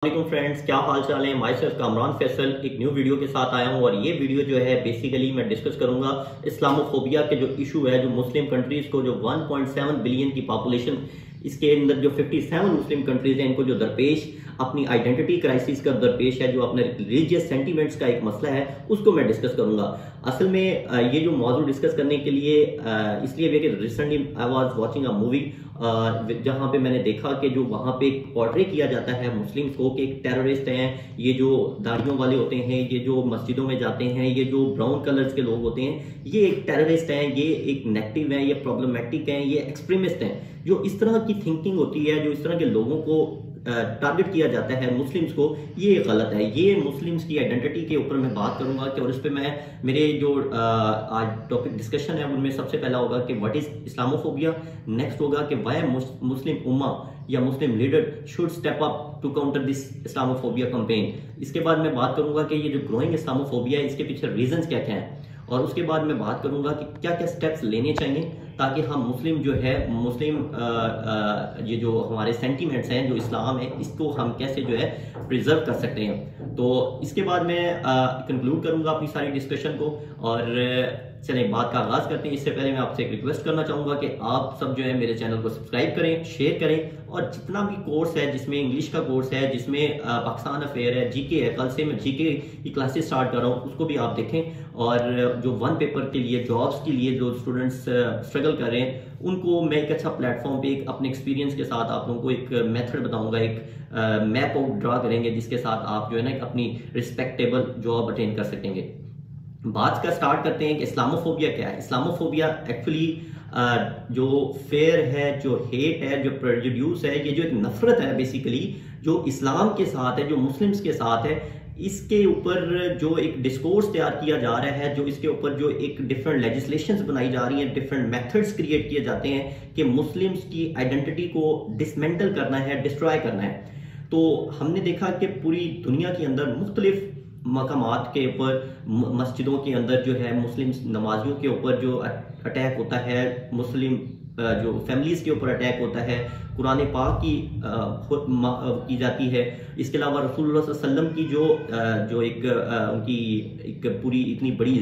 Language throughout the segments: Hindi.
वालेकुम फ्रेंड्स, क्या हाल चाल है। माई सेल्फ कामरान फैसल एक न्यू वीडियो के साथ आया हूं और ये वीडियो जो है बेसिकली मैं डिस्कस करूंगा इस्लामोफोबिया के जो इशू है, जो मुस्लिम कंट्रीज को जो 1.7 बिलियन की पॉपुलेशन, इसके अंदर जो 57 मुस्लिम कंट्रीज हैं, इनको जो दरपेश अपनी आइडेंटिटी क्राइसिस का दरपेश है, जो अपने रिलीजियस सेंटीमेंट्स का एक मसला है, उसको मैं डिस्कस करूंगा। असल में ये जो मौजूद डिस्कस करने के लिए इसलिए भी कि recently I was watching a movie जहां पे मैंने देखा कि जो वहां पे पोर्ट्रे किया जाता है मुस्लिम्स को कि एक टेररिस्ट हैं, ये जो दाढ़ियों वाले होते हैं, ये जो मस्जिदों में जाते हैं, ये जो ब्राउन कलर्स के लोग होते हैं, ये एक टेररिस्ट हैं, ये एक नेगेटिव हैं, ये प्रॉब्लमेटिक हैं, ये एक्सट्रीमिस्ट हैं। जो इस तरह की थिंकिंग होती है, जो इस तरह के लोगों को टारगेट किया जाता है मुस्लिम्स को, ये गलत है। ये मुस्लिम्स की आइडेंटिटी के ऊपर मैं बात करूंगा कि और इस पे मैं मेरे जो आज टॉपिक डिस्कशन है उनमें सबसे पहला होगा कि व्हाट इज इस्लामोफोबिया, नेक्स्ट होगा कि व्हाई मुस्लिम उम्मा या Muslim leader should step up to counter this Islamophobia campaign. इसके बाद मैं बात करूंगा कि ये जो ग्रोइंग इस्लामोफोबिया है, इसके पीछे रीजंस क्या क्या हैं, और उसके बाद मैं बात करूंगा कि क्या क्या स्टेप्स लेने चाहिए ताकि हम मुस्लिम जो है मुस्लिम ये जो हमारे सेंटीमेंट्स हैं, जो इस्लाम है, इसको हम कैसे जो है प्रिजर्व कर सकते हैं। तो इसके बाद मैं कंक्लूड करूंगा अपनी सारी डिस्कशन को। और चलिए बात का आगाज करते हैं। इससे पहले मैं आपसे एक रिक्वेस्ट करना चाहूंगा कि आप सब जो है मेरे चैनल को सब्सक्राइब करें, शेयर करें, और जितना भी कोर्स है, जिसमें इंग्लिश का कोर्स है, जिसमें पाकिस्तान अफेयर है, जीके है, कल से मैं जीके की क्लासेस स्टार्ट कर रहा हूँ, उसको भी आप देखें। और जो वन पेपर के लिए, जॉब्स के लिए जो स्टूडेंट्स स्ट्रगल कर रहे हैं, उनको मैं एक अच्छा प्लेटफॉर्म पे एक अपने एक्सपीरियंस के साथ आप लोगों को एक मेथड बताऊंगा, एक मैप आउट ड्रा करेंगे, जिसके साथ आप जो है ना अपनी रिस्पेक्टेबल जॉब अटेन कर सकेंगे। बात का स्टार्ट करते हैं कि इस्लामोफोबिया क्या है। इस्लामोफोबिया एक्चुअली जो फेयर है, जो हेट है, जो प्रेजुड्यूस है, ये जो एक नफरत है बेसिकली जो इस्लाम के साथ है, जो मुस्लिम्स के साथ है, इसके ऊपर जो एक डिस्कोर्स तैयार किया जा रहा है, जो इसके ऊपर जो एक डिफरेंट लेजिस्लेशंस बनाई जा रही हैं, डिफरेंट मेथड्स क्रिएट किए जाते हैं कि मुस्लिम्स की आइडेंटिटी को डिसमेंटल करना है, डिस्ट्रॉय करना है। तो हमने देखा कि पूरी दुनिया के अंदर मुख्तलिफ मकामात के ऊपर, मस्जिदों के अंदर जो है मुस्लिम नमाजियों के ऊपर जो अटैक होता है, मुस्लिम जो फैमिलीज के ऊपर अटैक होता है, कुरान पाक की जाती है। इसके अलावा रसूलुल्लाह सल्लल्लाहु अलैहि वसल्लम की जो एक उनकी एक पूरी इतनी बड़ी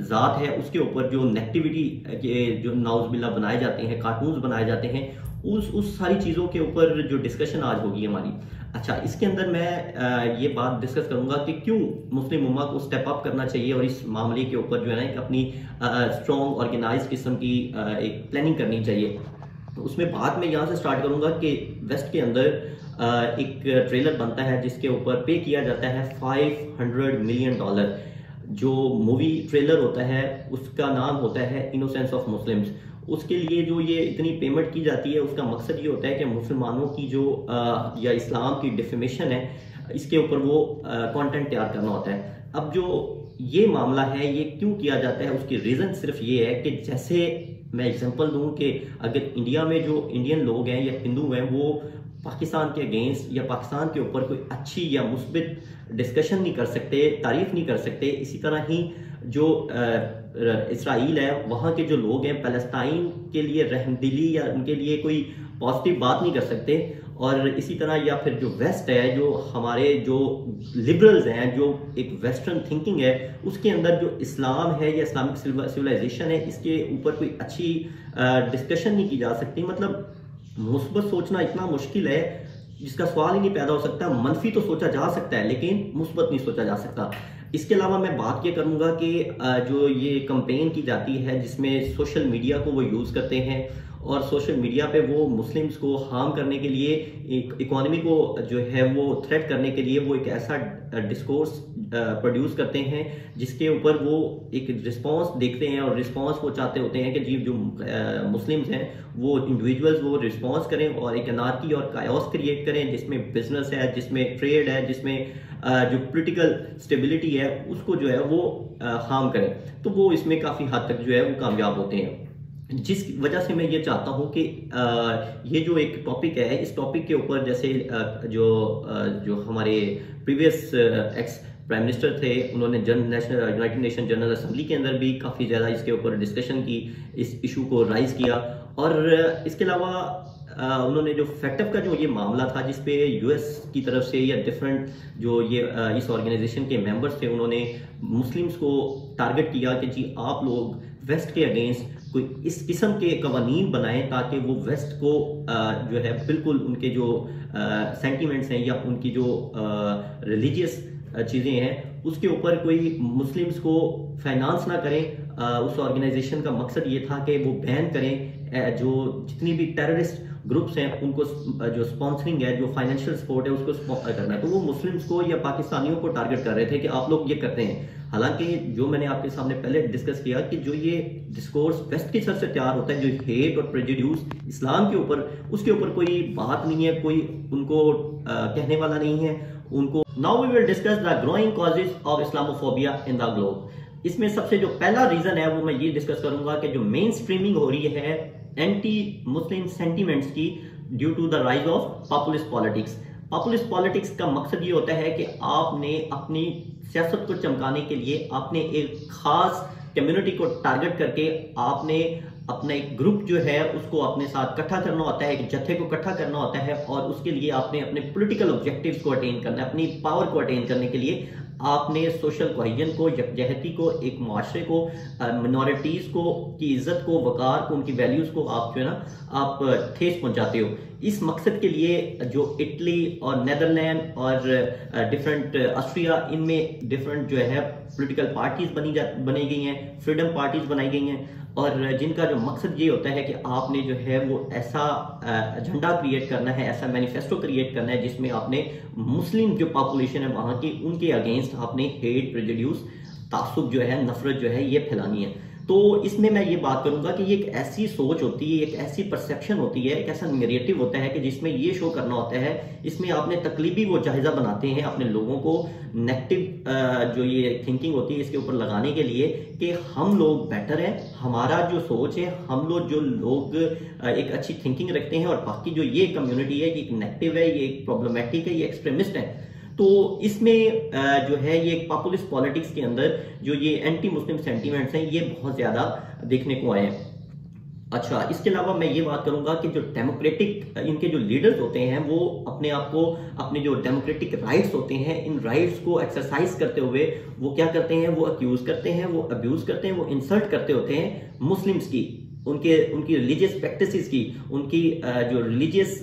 ज़ात है, उसके ऊपर जो नेगेटिविटी के जो नाउज़ुबिल्लाह बनाए जाते हैं, कार्टून्स बनाए जाते हैं, उस सारी चीज़ों के ऊपर जो डिस्कशन आज होगी हमारी। अच्छा, इसके अंदर मैं ये बात डिस्कस करूंगा कि क्यों मुस्लिम उम्मा को स्टेप अप करना चाहिए और इस मामले के ऊपर जो है ना एक अपनी स्ट्रॉन्ग ऑर्गेनाइज किस्म की एक प्लानिंग करनी चाहिए। तो उसमें बात मैं यहाँ से स्टार्ट करूंगा कि वेस्ट के अंदर एक ट्रेलर बनता है जिसके ऊपर पे किया जाता है $500 मिलियन। जो मूवी ट्रेलर होता है उसका नाम होता है इनोसेंस ऑफ मुस्लिम्स। उसके लिए जो ये इतनी पेमेंट की जाती है, उसका मकसद ये होता है कि मुसलमानों की जो या इस्लाम की डिफेमेशन है, इसके ऊपर वो कंटेंट तैयार करना होता है। अब जो ये मामला है, ये क्यों किया जाता है, उसकी रीज़न सिर्फ ये है कि जैसे मैं एग्जांपल दूं कि अगर इंडिया में जो इंडियन लोग हैं या हिंदू हैं, वो पाकिस्तान के अगेंस्ट या पाकिस्तान के ऊपर कोई अच्छी या मुस्बित डिस्कशन नहीं कर सकते, तारीफ नहीं कर सकते, इसी तरह ही जो इसराइल है, वहाँ के जो लोग हैं फ़लस्तीन के लिए रहमदिली या उनके लिए कोई पॉजिटिव बात नहीं कर सकते। और इसी तरह या फिर जो वेस्ट है, जो हमारे जो लिबरल्स हैं, जो एक वेस्टर्न थिंकिंग है, उसके अंदर जो इस्लाम है या इस्लामिक सिविलाइजेशन है, इसके ऊपर कोई अच्छी डिस्कशन नहीं की जा सकती। मतलब मुस्बत सोचना इतना मुश्किल है जिसका सवाल ही नहीं पैदा हो सकता। मनफी तो सोचा जा सकता है लेकिन मुस्बत नहीं सोचा जा सकता। इसके अलावा मैं बात ये करूंगा कि जो ये कंपेन की जाती है जिसमें सोशल मीडिया को वो यूज़ करते हैं और सोशल मीडिया पे वो मुस्लिम्स को हार्म करने के लिए, एक इकोनॉमी को जो है वो थ्रेट करने के लिए वो एक ऐसा डिस्कोर्स प्रोड्यूस करते हैं जिसके ऊपर वो एक रिस्पांस देखते हैं और रिस्पांस वो चाहते होते हैं कि जी जो मुस्लिम्स हैं वो इंडिविजुअल्स वो रिस्पांस करें और एक अनार्की और कायोस क्रिएट करें, जिसमें बिजनेस है, जिसमें ट्रेड है, जिसमें जो पॉलिटिकल स्टेबिलिटी है, उसको जो है वो हार्म करें। तो वो इसमें काफ़ी हद तक जो है वो कामयाब होते हैं। जिस वजह से मैं ये चाहता हूँ कि ये जो एक टॉपिक है, इस टॉपिक के ऊपर जैसे जो हमारे प्रीवियस एक्स प्राइम मिनिस्टर थे, उन्होंने यूनाइटेड नेशन जनरल असेंबली के अंदर भी काफ़ी ज़्यादा इसके ऊपर डिस्कशन की, इस इशू को राइज किया। और इसके अलावा उन्होंने जो फैक्टअप का जो ये मामला था जिसपे यूएस की तरफ से या डिफरेंट जो ये इस ऑर्गेनाइजेशन के मेंबर्स थे, उन्होंने मुस्लिम्स को टारगेट किया कि जी आप लोग वेस्ट के अगेंस्ट कोई इस किस्म के कवानीन बनाएं ताकि वो वेस्ट को जो है बिल्कुल उनके जो सेंटिमेंट्स हैं या उनकी जो रिलीजियस चीज़ें हैं उसके ऊपर कोई मुस्लिम्स को फाइनेंस ना करें। उस ऑर्गेनाइजेशन का मकसद ये था कि वो बैन करें जो जितनी भी टेररिस्ट ग्रुप्स हैं उनको जो स्पॉन्सरिंग है, जो फाइनेंशियल सपोर्ट है उसको स्पॉन्सर करना है। तो वो मुस्लिम्स को या पाकिस्तानियों को टारगेट कर रहे थे कि आप लोग ये करते हैं। हालांकि जो मैंने आपके सामने पहले डिस्कस किया कि जो ये डिस्कोर्स वेस्ट की तरफ से तैयार होता है, जो हेट और प्रेजुड्यूस इस्लाम के ऊपर, उसके ऊपर कोई बात नहीं है, कोई उनको कहने वाला नहीं है उनको। Now we will discuss the growing causes of Islamophobia in the globe. इसमें सबसे जो पहला रीजन है वो मैं ये डिस्कस करूंगा कि जो मेन स्ट्रीमिंग हो रही है एंटी मुस्लिम सेंटीमेंट्स की due to the rise of populist politics. Populist politics का मकसद ये होता है कि आपने अपनी सियासत को चमकाने के लिए आपने एक खास कम्युनिटी को टारगेट करके आपने अपना एक ग्रुप जो है उसको अपने साथ इकट्ठा करना होता है, एक जत्थे को इकट्ठा करना होता है और उसके लिए आपने अपने पॉलिटिकल ऑब्जेक्टिव्स को अटेन करना है। अपनी पावर को अटेन करने के लिए आपने सोशल कोहेजन को, यकजहती को, एक माशरे को, मिनॉरिटीज को की इज्जत को, वकार को, उनकी वैल्यूज को आप जो है ना आप ठेस पहुंचाते हो। इस मकसद के लिए जो इटली और नेदरलैंड और डिफरेंट ऑस्ट्रिया, इनमें डिफरेंट जो है पॉलिटिकल पार्टीज बनी गई हैं, फ्रीडम पार्टीज बनाई गई हैं और जिनका जो मकसद ये होता है कि आपने जो है वो ऐसा एजेंडा क्रिएट करना है, ऐसा मैनिफेस्टो क्रिएट करना है जिसमें आपने मुस्लिम जो पॉपुलेशन है वहां की, उनके अगेंस्ट आपने हेट, प्रेजुड्यूस, तासुब जो है, नफरत जो है ये फैलानी है। तो इसमें मैं ये बात करूंगा कि ये एक ऐसी सोच होती है, एक ऐसी परसेप्शन होती है, एक ऐसा नैरेटिव होता है कि जिसमें ये शो करना होता है, इसमें आपने तकलीबी वो जायजा बनाते हैं अपने लोगों को नेगेटिव जो ये थिंकिंग होती है इसके ऊपर लगाने के लिए कि हम लोग बेटर हैं, हमारा जो सोच है, हम लोग जो लोग एक अच्छी थिंकिंग रखते हैं और बाकी जो ये कम्युनिटी है ये एक नेगेटिव है, ये एक प्रॉब्लमेटिक है, ये एक्सट्रीमिस्ट है। तो इसमें जो है ये पॉपुलिस्ट पॉलिटिक्स के अंदर जो ये एंटी मुस्लिम सेंटीमेंट्स हैं ये बहुत ज्यादा देखने को आए हैं। अच्छा, इसके अलावा मैं ये बात करूंगा कि जो डेमोक्रेटिक इनके जो लीडर्स होते हैं वो अपने आप को, अपने जो डेमोक्रेटिक राइट्स होते हैं, इन राइट्स को एक्सरसाइज करते हुए वो क्या करते हैं, वो अक्यूज करते हैं, वो अब्यूज करते हैं, वो इंसल्ट करते होते हैं मुस्लिम्स की, उनकी रिलीजियस प्रैक्टिसेस की, उनकी जो रिलीजियस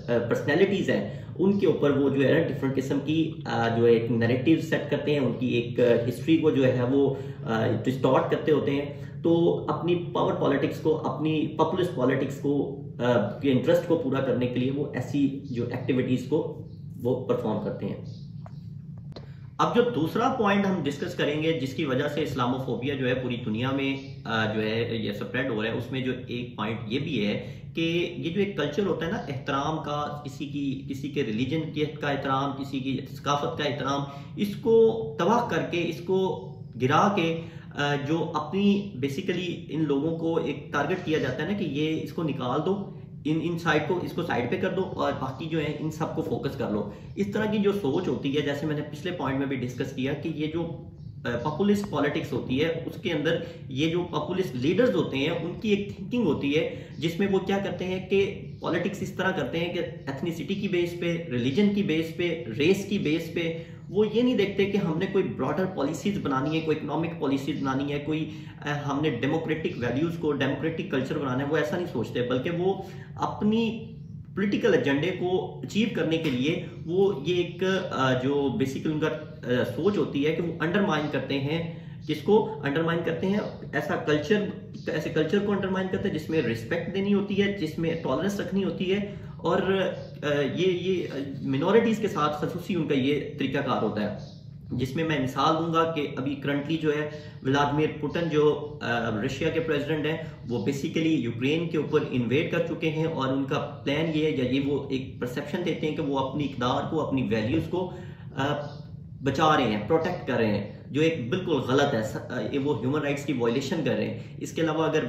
पर्सनैलिटीज हैं उनके ऊपर वो जो है ना डिफरेंट किस्म की जो है एक नैरेटिव सेट करते हैं, उनकी एक हिस्ट्री को जो है वो डिस्टॉर्ट करते होते हैं। तो अपनी पावर पॉलिटिक्स को, अपनी पॉपुलिस्ट पॉलिटिक्स को के इंटरेस्ट को पूरा करने के लिए वो ऐसी जो एक्टिविटीज को वो परफॉर्म करते हैं। अब जो दूसरा पॉइंट हम डिस्कस करेंगे जिसकी वजह से इस्लामोफोबिया जो है पूरी दुनिया में जो है ये स्प्रेड हो रहा है, उसमें जो एक पॉइंट ये भी है कि ये जो एक कल्चर होता है ना एहतराम का, किसी के रिलीजन का एहतराम, किसी की सकाफत का एहतराम, इसको तबाह करके, इसको गिरा के जो अपनी बेसिकली इन लोगों को एक टारगेट किया जाता है ना कि ये इसको निकाल दो, इन साइड को इसको साइड पे कर दो और बाकी जो है इन सबको फोकस कर लो। इस तरह की जो सोच होती है, जैसे मैंने पिछले पॉइंट में भी डिस्कस किया कि ये जो पॉपुलिस्ट पॉलिटिक्स होती है उसके अंदर ये जो पॉपुलिस्ट लीडर्स होते हैं उनकी एक थिंकिंग होती है जिसमें वो क्या करते हैं कि पॉलिटिक्स इस तरह करते हैं कि एथनिसिटी की बेस पे, रिलीजन की बेस पे, रेस की बेस पे वो ये नहीं देखते कि हमने कोई ब्रॉडर पॉलिसीज बनानी है, कोई इकोनॉमिक पॉलिसीज बनानी है, कोई हमने डेमोक्रेटिक वैल्यूज को, डेमोक्रेटिक कल्चर बनाना है, वो ऐसा नहीं सोचते, बल्कि वो अपनी पॉलिटिकल एजेंडे को अचीव करने के लिए वो ये एक जो बेसिकली उनका सोच होती है कि वो अंडरमाइन करते हैं, जिसको अंडरमाइन करते हैं ऐसा कल्चर, ऐसे कल्चर को अंडरमाइन करते हैं जिसमें रिस्पेक्ट देनी होती है, जिसमें टॉलरेंस रखनी होती है और ये मिनॉरिटीज के साथ खसूसी उनका ये तरीकाकार होता है। जिसमें मैं मिसाल दूंगा कि अभी करंटली जो है व्लादिमीर पुतिन जो रशिया के प्रेसिडेंट हैं वो बेसिकली यूक्रेन के ऊपर इन्वेड कर चुके हैं और उनका प्लान ये है, या ये वो एक परसेप्शन देते हैं कि वो अपनी इक़्तिदार को, अपनी वैल्यूज को बचा रहे हैं, प्रोटेक्ट कर रहे हैं, जो एक बिल्कुल गलत है, वो ह्यूमन राइट्स की वायलेशन कर रहे हैं। इसके अलावा अगर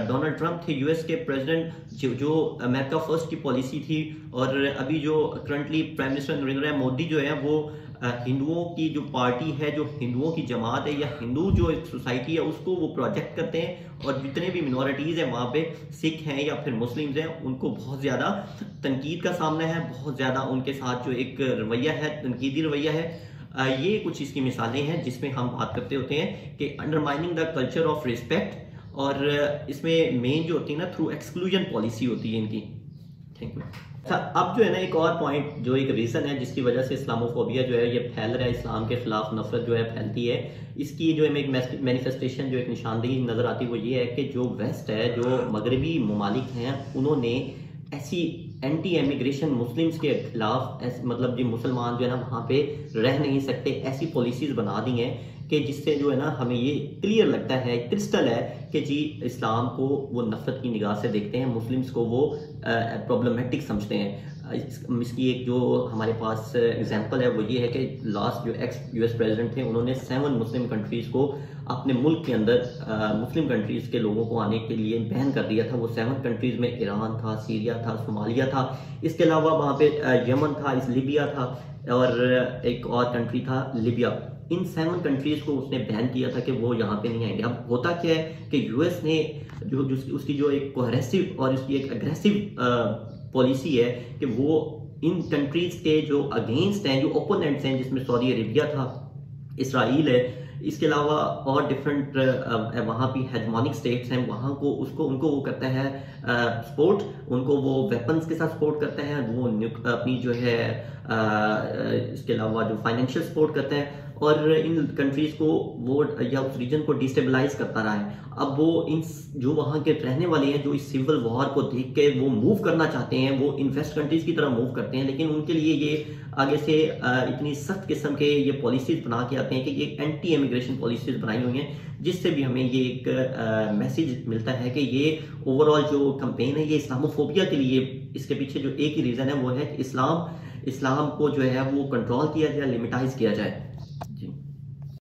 डोनाल्ड ट्रंप थे यूएस के प्रेसिडेंट, जो अमेरिका फर्स्ट की पॉलिसी थी, और अभी जो currently prime minister Narendra Modi जो है वो हिंदुओं की जो पार्टी है, जो हिंदुओं की जमात है या हिंदू जो एक सोसाइटी है उसको वो प्रोजेक्ट करते हैं, और जितने भी मिनॉरिटीज़ हैं वहाँ पे, सिख हैं या फिर मुस्लिम्स हैं, उनको बहुत ज़्यादा तनकीद का सामना है, बहुत ज़्यादा उनके साथ जो एक रवैया है, तनकीदी रवैया है। ये कुछ इसकी मिसालें हैं जिसमें हम बात करते होते हैं कि undermining the culture of respect, और इसमें मेन जो होती है ना थ्रू एक्सक्लूजन पॉलिसी होती है इनकी। Thank you. अच्छा, अब जो है ना एक और पॉइंट, जो एक रीज़न है जिसकी वजह से इस्लामोफोबिया जो है ये फैल रहा है, इस्लाम के खिलाफ नफरत जो है फैलती है, इसकी जो है एक मैनिफेस्टेशन जो एक निशानदेही नज़र आती है वो ये है कि जो वेस्ट है, जो मगरबी ममालिक हैं, उन्होंने ऐसी एंटी इमिग्रेशन मुस्लिम्स के खिलाफ, मतलब जो मुसलमान जो है ना वहाँ पे रह नहीं सकते, ऐसी पॉलिसीज़ बना दी हैं कि जिससे जो है ना हमें ये क्लियर लगता है, क्रिस्टल है कि जी इस्लाम को वो नफरत की निगाह से देखते हैं, मुस्लिम्स को वो प्रॉब्लमेटिक समझते हैं। इसकी एक जो हमारे पास एग्जांपल है वो ये है कि लास्ट जो एक्स यूएस प्रेसिडेंट थे, उन्होंने 7 मुस्लिम कंट्रीज़ को अपने मुल्क के अंदर मुस्लिम कंट्रीज़ के लोगों को आने के लिए बैन कर दिया था। वो 7 कंट्रीज़ में ईरान था, सीरिया था, सोमालिया था, इसके अलावा वहाँ पे यमन था, लिबिया था, और एक और कंट्री था लिबिया। इन 7 कंट्रीज़ को उसने बैन किया था कि वो यहाँ पे नहीं आएंगे। अब होता क्या है कि यूएस ने जो उसकी जो एक कोहेसिव और उसकी एक अग्रेसिव पॉलिसी है कि वो इन कंट्रीज़ के जो अगेंस्ट हैं, जो ओपोनेंट्स हैं, जिसमें सऊदी अरेबिया था, इसराइल है, इसके अलावा और डिफरेंट वहाँ भी हेजमोनिक स्टेट्स हैं, वहाँ को उनको वो करता है सपोर्ट, उनको वो वेपन्स के साथ सपोर्ट करता है, वो अपनी जो है इसके अलावा जो फाइनेंशियल सपोर्ट करते हैं, और इन कंट्रीज़ को वो या उस रीजन को डिस्टेबलाइज करता रहा है। अब वो इन जो वहाँ के रहने वाले हैं, जो इस सिविल वॉर को देख के वो मूव करना चाहते हैं, वो इन वेस्ट कंट्रीज़ की तरह मूव करते हैं, लेकिन उनके लिए ये आगे से इतनी सख्त किस्म के ये पॉलिसीज़ बना के आते हैं कि ये एंटी इमिग्रेशन पॉलिसीज़ बनाई हुई हैं, जिससे भी हमें ये एक मैसेज मिलता है कि ये ओवरऑल जो कैंपेन है ये इस्लामोफोबिया के लिए, इसके पीछे जो एक ही रीज़न है वो है कि इस्लाम को जो है वो कंट्रोल किया जाए, लिमिटाइज किया जाए।